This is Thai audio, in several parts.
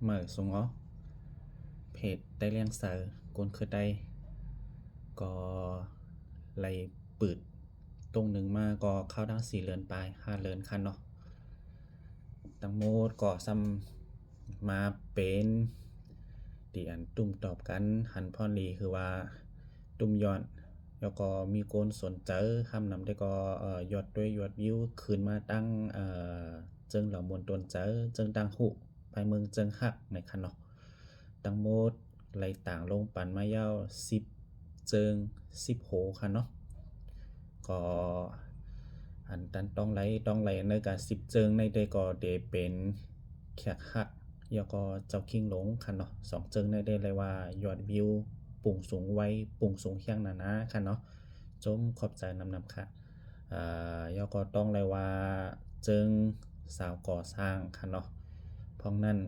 เมื่อสูงอ๋อเพจได้เลี้ยงเสือกวนคือได้ก็ไล่ปืดตรงหนึ่งมาก็เข้าดัง4เรือนปลาย5เรือนคันเนาะตังโมดก็ซ้ำมาเป็นตีอันตุ่มตอบกันหันพ่อนลีคือว่าตุ่มย้อนแล้วก็มีโกนสนเจอคำนำได้ก็ยอดด้วยยอดวิวคืนมาตั้งเจิงเหล่ามวลตนเจอเจิงดังหุไปเมืองเจิงหักในคันเนาะตังโมดไหลต่างลงปันมาเย้า10เจิง10โหคันเนาะก็อันตันต้องไหลในการ10เจิงในได้ก็เดเป็นแขกหักแล้วก็เจ้าคิงหลงคันเนาะ2เจิงในได้เลยว่ายอดวิวปุ่งสูงไว้ปุ่งสูงเฮียงนาคันเนาะจมขอบใจนำค่ะแล้วก็ต้องเลยว่าเจิงสาวก่อสร้างคันเนาะเพราะนั้น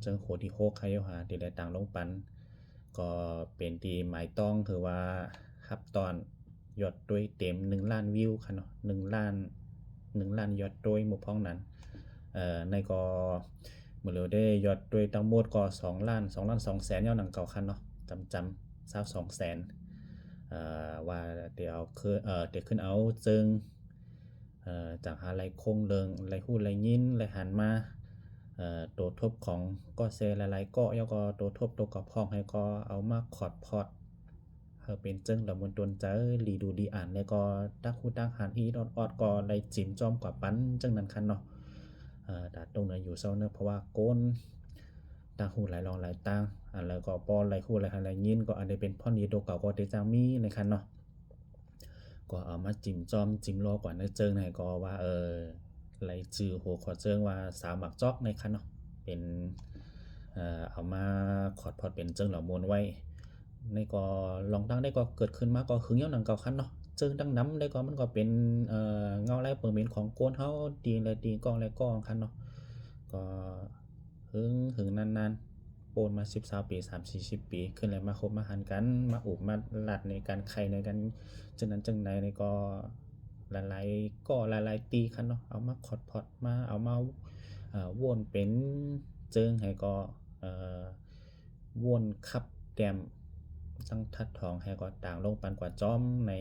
เจิงโหที่โคกใครหาที่ได้ต่างลงปันก็เป็นตีหมายต้องคือว่าฮับตอนยอดด้วยเต็ม1ล้านวิวคันเนาะ1ล้านยอดด้วยหมู่พ้องนั้นในก็เมื่อเราได้ยอดด้วยตั้งหมดก็2 ล้าน 2 แสนยอดหนังเก่าคันเนาะจำ22แสนว่าเดี๋ยวคือเดี๋ยวขึ้นเอาเจิงจากหาไรคงเริงไรหู้ไรยินไรหันมาตัวทบของก็เซหลายๆก็แล้วก็ตัวทบตัวกับพ้องให้ก็เอามาคอดพอดเป็นเจิงแล้วมันตนเจอรีดูดีอ่านแล้วก็ตักหูตักหันอีดอดก็ไรจิ้มจอมกว่าปั้นจังนั้นคันเนาะแต่ตรงนั้นอยู่เศร้าเนอะเพราะว่าโกนตาหูหลายรองหลายตาแล้วก็ปอหลายหูหลายหันหลายยินก็อาจจะเป็นพ่อนี้ตัวเก่าก็เตจามีในคันเนาะก็เอามาจิ้มจอมจิ้มรอกว่าในเจิงไหนก็ว่าไหลจือหัวขอเจิงว่าสาวหมักจอกในคันเนาะเป็นเอามาขอดพอดเป็นเจิงเหล่ามวลไว้ในก็ลองตั้งได้ก็เกิดขึ้นมาก็หึงเย้าหนังเก่าคันเนาะเจิงดังน้ำได้ก็มันก็เป็นเงาไล่เปิดเมนของโกนเฮาตีเลยตีกองเลยกองคันเนาะก็หึงนานๆโปนมา10-20ปี30-40ปีขึ้นเลยมาคบมาหันกันมาอุบมาหลัดในการไข่ในกันจังนั้นจังใดในก็หลายตีคันเนาะเอามาคอดพอดมาเอามาวนเป็นเจิงให้ก็วนคับแต้มจังทัดทองให้ก็ต่างลงปันกว่าจอมใน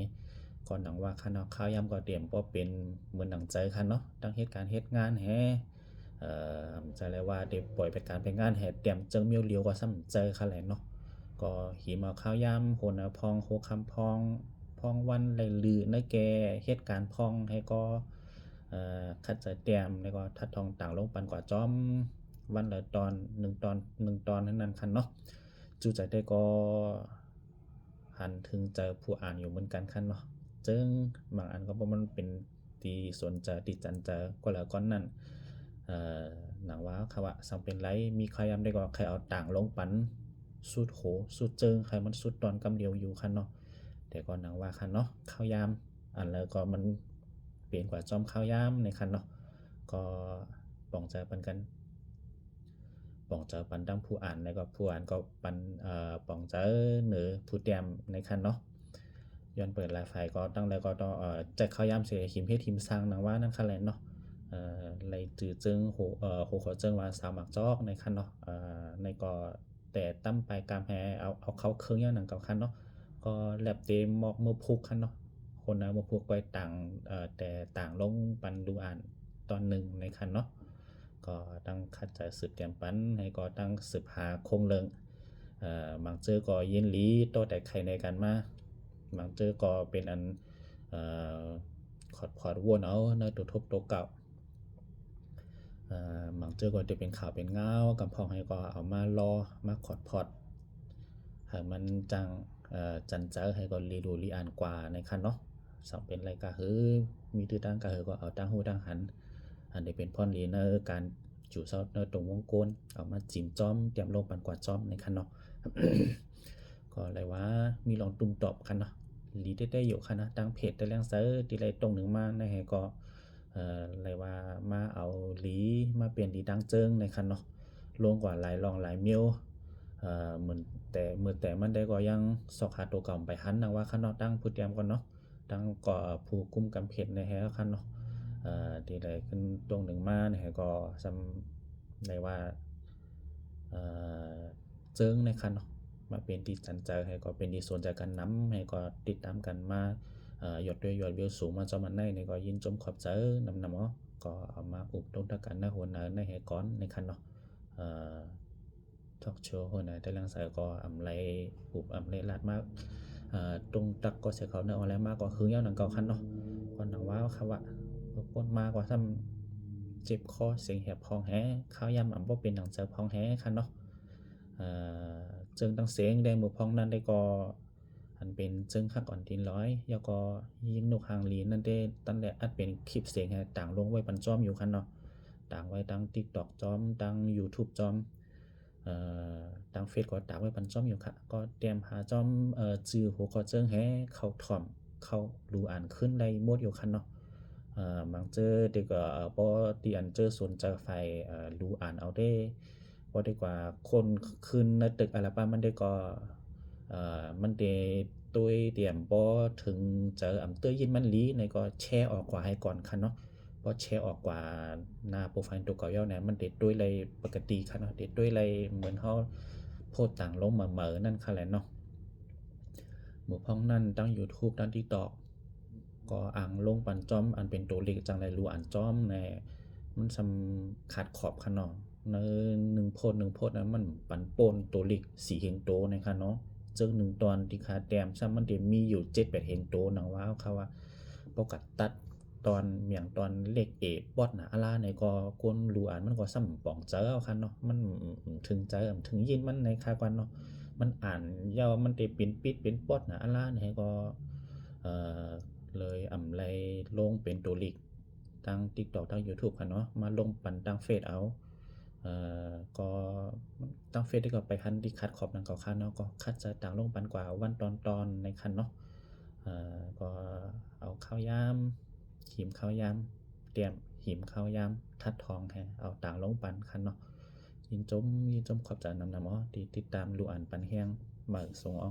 ก่อนหนังว่าคันเนาะข้าวยำก็เตรียมก็เป็นเหมือนหนังใจคันเนาะตั้งเหตุการณ์เหตุงานแฮจะเรียกว่าเดี๋ยวปล่อยไปการไปงานแห่เตรียมเจิงเมียวเลียวก็ซ้ำเจอคันแหละเนาะก็หีมาข้าวยำโหนพองโคคำพองพองวันไหลลือในแกเหตุการณ์พองให้ก็คัดใจเตรียมแล้วก็ทัดทองต่างลงปันกว่าจอมวันละตอน1 ตอนนั้นคันเนาะจูใจได้ก็หันถึงเจอผู้อ่านอยู่เหมือนกันคันเนาะเจิงบางอันก็เพราะมันเป็นตีสนใจติดจันเจอก็แล้วก้อนนั่นหนังว่าเขาว่าสังเป็นไรมีใครยำได้ก็ใครเอาต่างลงปันสุดโหสุดเจิงใครมันสุดตอนกำเดียวอยู่คันเนาะแต่ก็หนังว่าคันเนาะข้าวยามอันแล้วก็มันเปลี่ยนกว่าจอมข้าวยามในคันเนาะก็ป่องใจปันกันป่องเจอปันตั้งผู้อ่านแล้วก็ผู้อ่านก็ปันป่องเจอเหนือผู้เตรียมในคันเนาะย้อนเปิดลายไฟก็ตั้งแล้วก็ต้องแจกข้าวยามเสียหิมเพศหิมสร้างหนังว่านั่นคันแหละเนาะไหลจือเจิงโหขอเจิงว่าสาวหมักจอกในคันเนาะในก็แต่ตั้มไปกามแฮเอาเขาเครื่องอย่างหนังกับคันเนาะก็แลบเตมอกมือพุกคันเนาะคนนะมือพุกไปต่างแต่ต่างลงปันดูอ่านตอนหนึ่งในคันเนาะก็ตั้งคัดใจสืบเตรียมปันให้ก็ตั้งสืบหาคงเลิงบางเจอก็เย็นหลีโตแต่ใครในกันมาบางเจอก็เป็นอันขอดวนเอาในตัวทบตัวเก่าบางเจอก็จะเป็นข่าวเป็นเงากับพองให้ก็เอามารอมาขอดพอดให้มันจังจันเจอให้ก็รีดูรีอ่านกว่าในคันเนาะสังเป็นรายการมีตื้อตั้งก็ก็เอาตั้งหูตั้งหันอันนี้เป็นพ่อนลีเนอร์การจู่เซาเนอร์ตรงวงโกนเอามาจิ้มจ้อมเตรียมลงปันกว่าจ้อมในคันเนาะ ก็อะไรว่ามีลองตุ่มตอบกันเนาะลีได้อยู่คันนะตั้งเพจได้เรื่องเซอร์ที่ไรตรงหนึ่งมาในให้ก็อะไรว่ามาเอาหลีมาเปลี่ยนดีดังเจิงในคันเนาะลงกว่าหลายลองหลายเมียวเหมือนแต่มันได้ก็ยังสอกหาตัวเก่าไปหันนะว่าคันเนาะตั้งผู้เตรียมก่อนเนาะตั้งก็ผู้กุมกำเพจในแฮคันเนาะที่ไรขึ้นตรงหนึ่งมาในให้ก็ซ้ำในว่า อ่อเจิงในคันเนาะมาเป็นที่สนใจให้ก็เป็นที่สนใจกันนำให้ก็ติดตามกันมายอดวิวสูงมาจอมันได้ก็ยินชมขอบใจนำเนาะก็เอามาอุบตรงตะกันหัวหน้าในให้ก่อนในคันเนาะเอ่อทอล์กโชว์หัวหน้าแต่ลังสายก็อำไรอุบอำไรลาดมากตรงตักก็เสียเขาเนื้ออะไรมากก็คือยาวหนังเก่าคันเนาะก่อนหนังว้าวครับว่าปนมากกว่าทำเจ็บคอเสียงแหบพองแฮข้าวยำบ่เป็นหนังเจอพองแฮคันเนาะเจิงตั้งเสียงแดงหมู่พองนั้นได้ก็อันเป็นเจิงคักอ่อนตีนร้อยแล้วก็ยิงนกหางหลีนั่นได้ตั้งแต่อัดเป็นคลิปเสียงให้ต่างลงไว้ปันจอมอยู่คันเนาะต่างไว้ตั้ง TikTok จอมตั้ง YouTube จอมตั้งเฟซก็ต่างไว้ปันจอมอยู่ค่ะก็เตรียมหาจอมจื้อหัวข้อเจิงให้เข้าถ่อมเข้าดูอ่านขึ้นได้หมดอยู่คันเนาะบางเจอเด็กก็บ่ที่อันเจอสนใจไฟรู้อ่านเอาได้บ่ได้กว่าคนขึ้นในตึกอะไรประมันได้ก็มันได้ตุ้ยเตรียมบ่ถึงเจออำเตื้อยินมันหลีในก็แชร์ออกกว่าให้ก่อนคันเนาะพอแชร์ออกกว่าหน้าโปรไฟล์ตัวเก่าย่อเนี่ยมันเด็ดด้วยเลยปกติคันเนาะเด็ดด้วยเลยเหมือนเฮาโพสต์ต่างลงมาเหมือนั่นค่ะแหละเนาะหมู่พ้องนั่นตั้ง YouTube ตั้ง TikTok ก็อ่างลงปันจ้อมอันเป็นตัวเลขจังไรรู้อันจ้อมแน่มันสำขาดขอบขนาดใน1 โพสต์นั้นมันปันโปนตัวเลข4เฮงโตนะคะเนาะเจิง1ตอนที่ขาดแต้มซ้ำมันได้มีอยู่7-8เฮงโตหนังว้าวเขาว่าปกัดตัดตอนเมียงตอนเลขเอบอดหนาอาในก็กวนรู้อ่านมันก็ซ้ำป่องเจอเอาคันเนาะมันถึงใจถึงยินมันในคากันเนาะมันอ่านยาวมันได้เป็นปิดเป็นปอดหนาอาในก็เอ่อ เลยไรลงเป็นตัวลีกทาง TikTok ทาง YouTube ค่ะเนาะมาลงปั่นทางเฟซเอาก็ทางเฟซได้ก็ไปคันที่คัดขอบนังเก่าคันเนาะก็คัดจะต่างลงปันกว่าวันตอนในคันเนาะก็เอาข้าวยามหิมข้าวยามเตรียมหิมข้าวยามทัดทองแฮเอาต่างลงปันคันเนาะยินจมขอบใจนำอ๋อที่ติดตามดูอ่านปันแห้งมาส่งเอา